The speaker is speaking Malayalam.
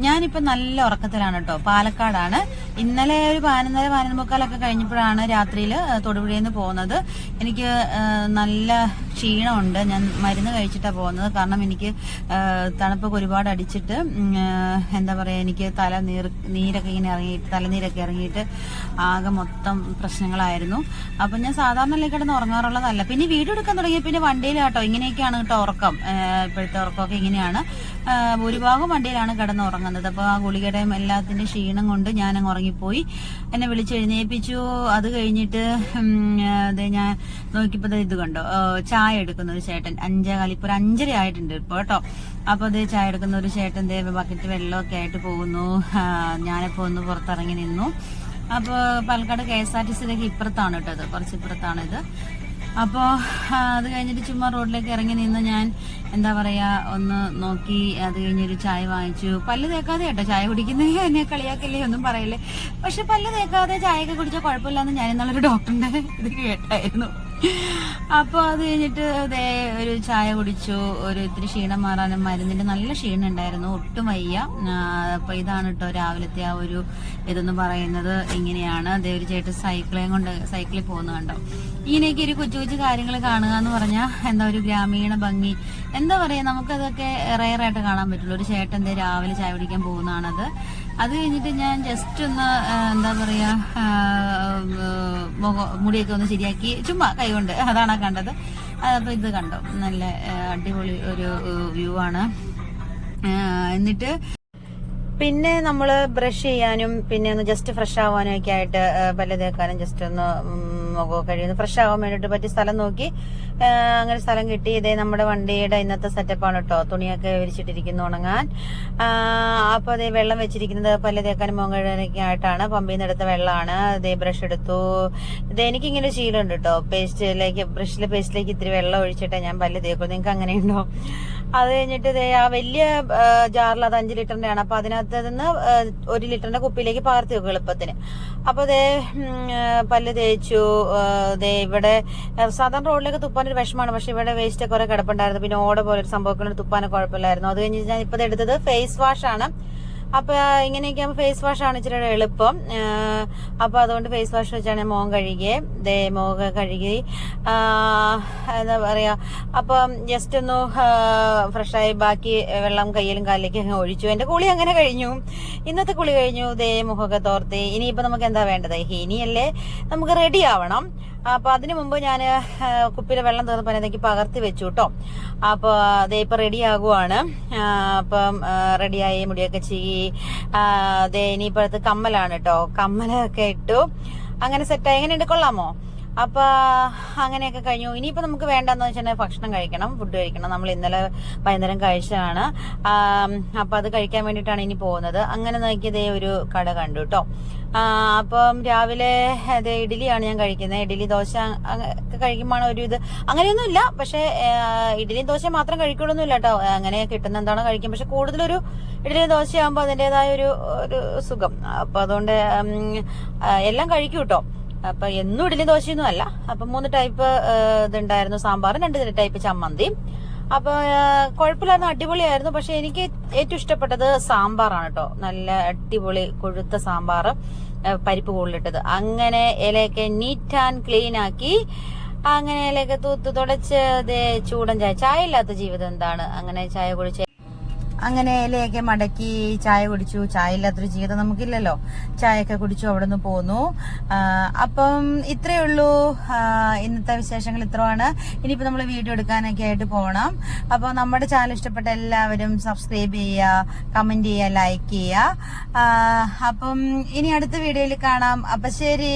ഞാനിപ്പോ നല്ല ഉറക്കത്തിലാണ് കേട്ടോ. പാലക്കാടാണ്. ഇന്നലെ ഒരു 11:30 കഴിഞ്ഞപ്പോഴാണ് രാത്രിയിൽ തൊടുപുഴയിൽ നിന്ന് പോകുന്നത്. എനിക്ക് നല്ല ക്ഷീണമുണ്ട്. ഞാൻ മരുന്ന് കഴിച്ചിട്ടാണ് പോകുന്നത്. കാരണം എനിക്ക് തണുപ്പൊക്കെ ഒരുപാട് അടിച്ചിട്ട് എന്താ പറയാ, എനിക്ക് നീരൊക്കെ ഇങ്ങനെ ഇറങ്ങിയിട്ട്, തലനീരൊക്കെ ഇറങ്ങിയിട്ട് ആകെ മൊത്തം പ്രശ്നങ്ങളായിരുന്നു. അപ്പൊ ഞാൻ സാധാരണ കിടന്ന് ഉറങ്ങാറുള്ളതല്ല. പിന്നെ വീഡിയോ എടുക്കാൻ തുടങ്ങിയ പിന്നെ വണ്ടിയിൽ കേട്ടോ ഇങ്ങനെയൊക്കെയാണ് കേട്ടോ ഉറക്കം. ഇപ്പോഴത്തെ ഉറക്കമൊക്കെ ഇങ്ങനെയാണ്. ഭൂരിഭാഗം വണ്ടിയിലാണ് കിടന്ന് ഉറങ്ങുന്നത്. അപ്പൊ ആ ഗുളികയുടെയും എല്ലാത്തിന്റെ ക്ഷീണം കൊണ്ട് ഞാൻ അങ്ങ് ഉറങ്ങിപ്പോയി. എന്നെ വിളിച്ചെഴുന്നേപ്പിച്ചു. അത് കഴിഞ്ഞിട്ട് ഞാൻ നോക്കിയപ്പോ ഇത് കണ്ടോ, ചായ എടുക്കുന്ന ഒരു ചേട്ടൻ. 5:15 ഇപ്പൊ 5:30 ആയിട്ടുണ്ട് ഇപ്പൊ കേട്ടോ. അപ്പൊ ചായ എടുക്കുന്ന ഒരു ചേട്ടൻ ബക്കറ്റ് വെള്ളമൊക്കെ ആയിട്ട് പോകുന്നു. ഞാനിപ്പോ ഒന്ന് പുറത്തിറങ്ങി നിന്നു. അപ്പൊ പാലക്കാട് KSRTCയിലേക്ക് ഇപ്പുറത്താണ് കേട്ടോ, കുറച്ച് ഇപ്പുറത്താണ് ഇത്. അപ്പോ അത് കഴിഞ്ഞിട്ട് ചുമ്മാ റോഡിലേക്ക് ഇറങ്ങി നിന്ന് ഞാൻ എന്താ പറയാ ഒന്ന് നോക്കി. അത് കഴിഞ്ഞൊരു ചായ വാങ്ങിച്ചു. പല്ല് തേക്കാതെ കേട്ടോ ചായ കുടിക്കുന്നത്. എന്നെ കളിയാക്കല്ലേ, ഒന്നും പറയല്ലേ. പക്ഷെ പല്ല് തേക്കാതെ ചായയൊക്കെ കുടിച്ചാൽ കുഴപ്പമില്ലാന്ന് ഞാൻ ഇന്നലൊരു ഡോക്ടറിന്റെ ഇത് കേട്ടായിരുന്നു. അപ്പൊ അത് കഴിഞ്ഞിട്ട് ഒരു ചായ കുടിച്ചു. ഒരു ഇത്തിരി ക്ഷീണം മാറാനും മരുന്നിന്റെ നല്ല ക്ഷീണം ഉണ്ടായിരുന്നു, ഒട്ടും വയ്യ. അപ്പൊ ഇതാണ് കേട്ടോ രാവിലത്തെ ആ ഒരു ഇതെന്ന് പറയുന്നത്. ഇങ്ങനെയാണ്. ഒരു ചേട്ടൻ സൈക്കിളിൽ പോകുന്ന കണ്ടോ. ഇങ്ങനെയൊക്കെ ഒരു കൊച്ചു കൊച്ചു കാര്യങ്ങൾ കാണുക എന്ന് പറഞ്ഞാൽ എന്താ ഒരു ഗ്രാമീണ ഭംഗി. എന്താ പറയാ, നമുക്കതൊക്കെ റയറായിട്ട് കാണാൻ പറ്റുള്ളൂ. ഒരു ചേട്ടൻ രാവിലെ ചായ കുടിക്കാൻ പോകുന്നതാണത്. അത് കഴിഞ്ഞിട്ട് ഞാൻ ജസ്റ്റ് ഒന്ന് എന്താ പറയാ മുടിയൊക്കെ ഒന്ന് ശരിയാക്കി ചുമ്മാ കൈകൊണ്ട്, അതാണ് കണ്ടത്. അപ്പൊ ഇത് കണ്ടോ, നല്ല അടിപൊളി ഒരു വ്യൂ ആണ്. എന്നിട്ട് പിന്നെ നമ്മള് ബ്രഷ് ചെയ്യാനും പിന്നെ ഒന്ന് ജസ്റ്റ് ഫ്രഷ് ആവാനും ഒക്കെ ആയിട്ട് പല്ല് തേക്കാനും ജസ്റ്റ് ഒന്ന് മുഖം കഴിയുന്നു ഫ്രഷ് ആവാൻ വേണ്ടിട്ട് പറ്റിയ സ്ഥലം നോക്കി അങ്ങനെ സ്ഥലം കിട്ടി. ഇതേ നമ്മുടെ വണ്ടിയുടെ ഇന്നത്തെ സെറ്റപ്പാണ് കേട്ടോ. തുണിയൊക്കെ വിരിച്ചിട്ടിരിക്കുന്നു ഉണങ്ങാൻ. അപ്പൊ അതേ വെള്ളം വെച്ചിരിക്കുന്നത് പല്ല് തേക്കാനും മുഖം കഴുകാനൊക്കെ ആയിട്ടാണ്. പമ്പിൽ നിന്ന് എടുത്ത വെള്ളമാണ്. ഇതേ ബ്രഷ് എടുത്തു. ഇത് എനിക്കിങ്ങനെ ശീലമുണ്ട് കേട്ടോ, പേസ്റ്റിലേക്ക് ഇത്തിരി വെള്ളം ഒഴിച്ചിട്ടേ ഞാൻ പല്ല് തേക്കും. നിങ്ങൾക്ക് അങ്ങനെയുണ്ടോ? അത് കഴിഞ്ഞിട്ട് ആ വലിയ ജാറിൽ അത് 5 ലിറ്ററിന്റെ ആണ്. അപ്പൊ അതിനകത്ത് നിന്ന് 1 ലിറ്ററിന്റെ കുപ്പിയിലേക്ക് പകർത്തി വെക്കും എളുപ്പത്തിന്. അപ്പൊ പല്ല് തേച്ചു. ഇവിടെ സാധാരണ റോഡിലേക്ക് തുപ്പാനൊരു വിഷമാണ്. പക്ഷെ ഇവിടെ വേസ്റ്റ് ഒക്കെ കുറെ കിടപ്പുണ്ടായിരുന്നു. പിന്നെ ഓട പോലെ ഒരു സംഭവം തുപ്പാനൊക്കെ കുഴപ്പമില്ലായിരുന്നു. അത് കഴിഞ്ഞ് ഞാൻ ഇപ്പൊ എടുത്തത് ഫേസ് വാഷ് ആണ്. അപ്പൊ ഇങ്ങനെയൊക്കെ ആകുമ്പോൾ ഫേസ് വാഷ് ആണ് ഇച്ചിരി എളുപ്പം. അപ്പൊ അതുകൊണ്ട് ഫേസ് വാഷ് വെച്ചാണ് മുഖം കഴുകിയേ. മുഖം കഴുകി എന്താ പറയാ, അപ്പം ജസ്റ്റ് ഒന്ന് ഫ്രഷായി ബാക്കി വെള്ളം കയ്യിലും കാലിലേക്ക് ഒഴിച്ചു. എന്റെ കുളി അങ്ങനെ കഴിഞ്ഞു. ഇന്നത്തെ കുളി കഴിഞ്ഞു. മുഖമൊക്കെ തോർത്തി. ഇനിയിപ്പോ നമുക്ക് എന്താ വേണ്ടത്? ഇനിയല്ലേ നമുക്ക് റെഡി ആവണം. അപ്പൊ അതിനു മുമ്പ് ഞാൻ കുപ്പിയിലെ വെള്ളം തീർന്നപ്പോ എനിക്ക് പകർത്തി വെച്ചു കേട്ടോ. അപ്പൊ ഇപ്പൊ റെഡി ആകുവാണ്. അപ്പം റെഡിയായി മുടിയൊക്കെ ചെയ്യി. ഇനിയിപ്പോഴത്തെ കമ്മലാണ് കേട്ടോ. കമ്മലൊക്കെ ഇട്ടു. അങ്ങനെ സെറ്റായി. എങ്ങനെയുണ്ട്, കൊള്ളാമോ? അപ്പൊ അങ്ങനെയൊക്കെ കഴിഞ്ഞു. ഇനിയിപ്പോ നമുക്ക് വേണ്ടെന്ന് വെച്ചിട്ടുണ്ടെങ്കിൽ ഭക്ഷണം കഴിക്കണം, ഫുഡ് കഴിക്കണം. നമ്മൾ ഇന്നലെ വൈകുന്നേരം കഴിച്ചതാണ്. അപ്പൊ അത് കഴിക്കാൻ വേണ്ടിയിട്ടാണ് ഇനി പോകുന്നത്. അങ്ങനെ നോക്കിയതേ ഒരു കട കണ്ടു കേട്ടോ. അപ്പം രാവിലെ ഇഡ്ഡലിയാണ് ഞാൻ കഴിക്കുന്നത്. ഇഡ്ഡലി ദോശ ഒക്കെ കഴിക്കുമ്പോൾ ഒരു ഇത് അങ്ങനെയൊന്നുമില്ല. പക്ഷെ ഇഡ്ഡലിയും ദോശ മാത്രം കഴിക്കണമെന്നില്ല കേട്ടോ. അങ്ങനെ കിട്ടുന്ന എന്താണോ കഴിക്കും. പക്ഷെ കൂടുതലൊരു ഇഡ്ഡലി ദോശയാകുമ്പോൾ അതിൻ്റെതായ ഒരു സുഖം. അപ്പൊ അതുകൊണ്ട് എല്ലാം കഴിക്കും കേട്ടോ. അപ്പൊ എന്നും ഇഡ്ഡലി ദോശയൊന്നും അല്ല. അപ്പൊ 3 ടൈപ്പ് ഇതുണ്ടായിരുന്നു. സാമ്പാറും 2 ടൈപ്പ് ചമ്മന്തിയും. അപ്പൊ കുഴപ്പമില്ലായിരുന്നു, അടിപൊളിയായിരുന്നു. പക്ഷെ എനിക്ക് ഏറ്റവും ഇഷ്ടപ്പെട്ടത് സാമ്പാറാണ് കേട്ടോ. നല്ല അടിപൊളി കൊഴുത്ത സാമ്പാർ, പരിപ്പ് കൂടുതലിട്ടത്. അങ്ങനെ ഇലയൊക്കെ നീറ്റ് ആൻഡ് ക്ലീൻ ആക്കി അങ്ങനെ ഇലയൊക്കെ തൂത്ത് തുടച്ച് ചൂടൻ ചായ ഇല്ലാത്ത ജീവിതം എന്താണ്. അങ്ങനെ ചായ കുടിച്ച് അങ്ങനെ ഇലയൊക്കെ മടക്കി ചായ കുടിച്ചു. ചായ ഇല്ലാത്തൊരു ജീവിതം നമുക്കില്ലല്ലോ. ചായയൊക്കെ കുടിച്ചു, അവിടെ നിന്ന് പോന്നു. അപ്പം ഇത്രയേ ഉള്ളൂ. ഇന്നത്തെ വിശേഷങ്ങൾ ഇത്രയാണ്. ഇനിയിപ്പോ നമ്മൾ വീഡിയോ എടുക്കാനൊക്കെ ആയിട്ട് പോകണം. അപ്പൊ നമ്മുടെ ചാനൽ ഇഷ്ടപ്പെട്ട എല്ലാവരും സബ്സ്ക്രൈബ് ചെയ്യുക, കമന്റ് ചെയ്യുക, ലൈക്ക് ചെയ്യുക. അപ്പം ഇനി അടുത്ത വീഡിയോയിൽ കാണാം. അപ്പൊ ശരി.